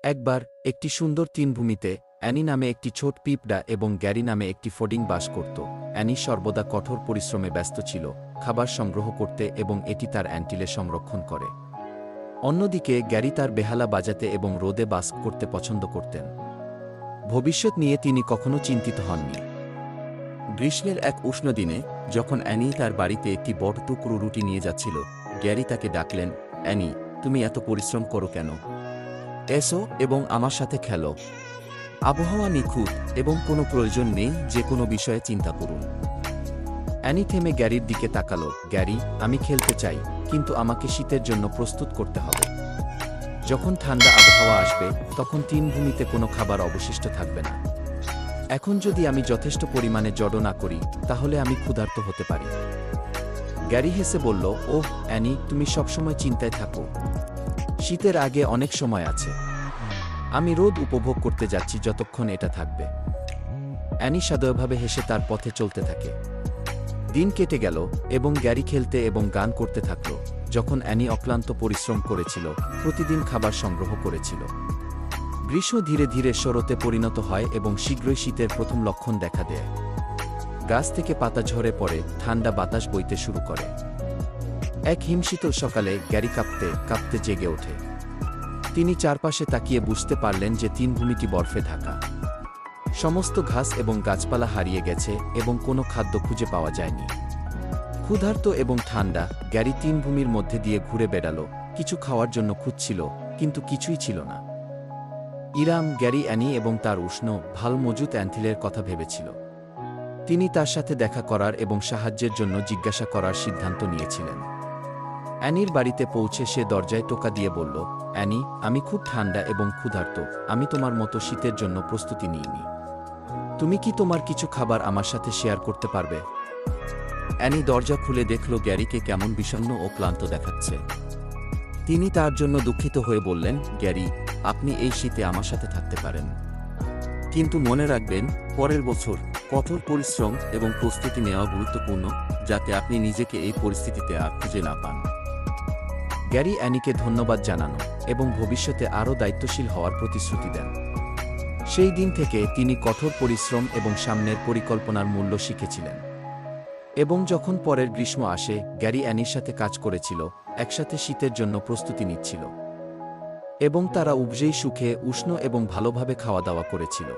একবার একটি সুন্দর তৃণভূমিতে অ্যানি নামে একটি ছোট পিঁপড়া এবং গ্যারি নামে একটি ফডিং বাস করত। অ্যানি সর্বদা কঠোর পরিশ্রমে ব্যস্ত ছিল, খাবার সংগ্রহ করতে এবং এটি তার অ্যান্টিলে সংরক্ষণ করে। অন্যদিকে গ্যারি তার বেহালা বাজাতে এবং রোদে বাস করতে পছন্দ করতেন। ভবিষ্যৎ নিয়ে তিনি কখনো চিন্তিত হননি। গ্রীষ্মের এক উষ্ণ দিনে যখন অ্যানি তার বাড়িতে একটি বড় টুকরো রুটি নিয়ে যাচ্ছিল, গ্যারি তাকে ডাকলেন, অ্যানি, তুমি এত পরিশ্রম করো কেন? এসো এবং আমার সাথে খেলো। আবহাওয়া নিখুঁত এবং কোনো প্রয়োজন নেই যে কোনো বিষয়ে চিন্তা করুন। অ্যানি থেমে গ্যারির দিকে তাকালো। গ্যারি, আমি খেলতে চাই, কিন্তু আমাকে শীতের জন্য প্রস্তুত করতে হবে। যখন ঠান্ডা আবহাওয়া আসবে তখন তৃণভূমিতে কোনো খাবার অবশিষ্ট থাকবে না। এখন যদি আমি যথেষ্ট পরিমাণে জড়ো না করি তাহলে আমি ক্ষুধার্ত হতে পারি। গ্যারি হেসে বলল, ওহ অ্যানি, তুমি সবসময় চিন্তায় থাকো। শীতের আগে অনেক সময় আছে। আমি রোদ উপভোগ করতে যাচ্ছি যতক্ষণ এটা থাকবে। অ্যানি সাদয়ভাবে হেসে তার পথে চলতে থাকে। দিন কেটে গেল এবং গ্যারি খেলতে এবং গান করতে থাকল। যখন অ্যানি অক্লান্ত পরিশ্রম করেছিল, প্রতিদিন খাবার সংগ্রহ করেছিল। গ্রীষ্ম ধীরে ধীরে শরতে পরিণত হয় এবং শীঘ্রই শীতের প্রথম লক্ষণ দেখা দেয়। গাছ থেকে পাতা ঝরে পড়ে, ঠান্ডা বাতাস বইতে শুরু করে। এক হিমশীতল সকালে গ্যারি কাঁপতে কাঁপতে জেগে ওঠে। তিনি চারপাশে তাকিয়ে বুঝতে পারলেন যে তৃণভূমিটি বরফে ঢাকা। সমস্ত ঘাস এবং গাছপালা হারিয়ে গেছে এবং কোনো খাদ্য খুঁজে পাওয়া যায়নি। ক্ষুধার্ত এবং ঠান্ডা, গ্যারি তৃণভূমির মধ্যে দিয়ে ঘুরে বেড়াল, কিছু খাওয়ার জন্য খুঁজছিল, কিন্তু কিছুই ছিল না। ইরাম, গ্যারি অ্যানি এবং তার উষ্ণ, ভাল মজুত অ্যান্থিলের কথা ভেবেছিল। তিনি তার সাথে দেখা করার এবং সাহায্যের জন্য জিজ্ঞাসা করার সিদ্ধান্ত নিয়েছিলেন। অ্যানির বাড়িতে পৌঁছে সে দরজায় টোকা দিয়ে বলল, অ্যানি, আমি খুব ঠান্ডা এবং ক্ষুধার্ত, আমি তোমার মতো শীতের জন্য প্রস্তুতি নিইনি। তুমি কি তোমার কিছু খাবার আমার সাথে শেয়ার করতে পারবে? অ্যানি দরজা খুলে দেখল গ্যারিকে কেমন বিষণ্ণ ও ক্লান্ত দেখাচ্ছে। তিনি তার জন্য দুঃখিত হয়ে বললেন, গ্যারি, আপনি এই শীতে আমার সাথে থাকতে পারেন, কিন্তু মনে রাখবেন, পরের বছর কঠোর পরিশ্রম এবং প্রস্তুতি নেওয়া গুরুত্বপূর্ণ, যাতে আপনি নিজেকে এই পরিস্থিতিতে আর খুঁজে না পান। গ্যারি অ্যানিকে ধন্যবাদ জানানো এবং ভবিষ্যতে আরও দায়িত্বশীল হওয়ার প্রতিশ্রুতি দেন। সেই দিন থেকে তিনি কঠোর পরিশ্রম এবং সামনের পরিকল্পনার মূল্য শিখেছিলেন। এবং যখন পরের গ্রীষ্ম আসে, গ্যারি অ্যানির সাথে কাজ করেছিল, একসাথে শীতের জন্য প্রস্তুতি নিচ্ছিল, এবং তারা উভয়েই সুখে, উষ্ণ এবং ভালোভাবে খাওয়া দাওয়া করেছিল।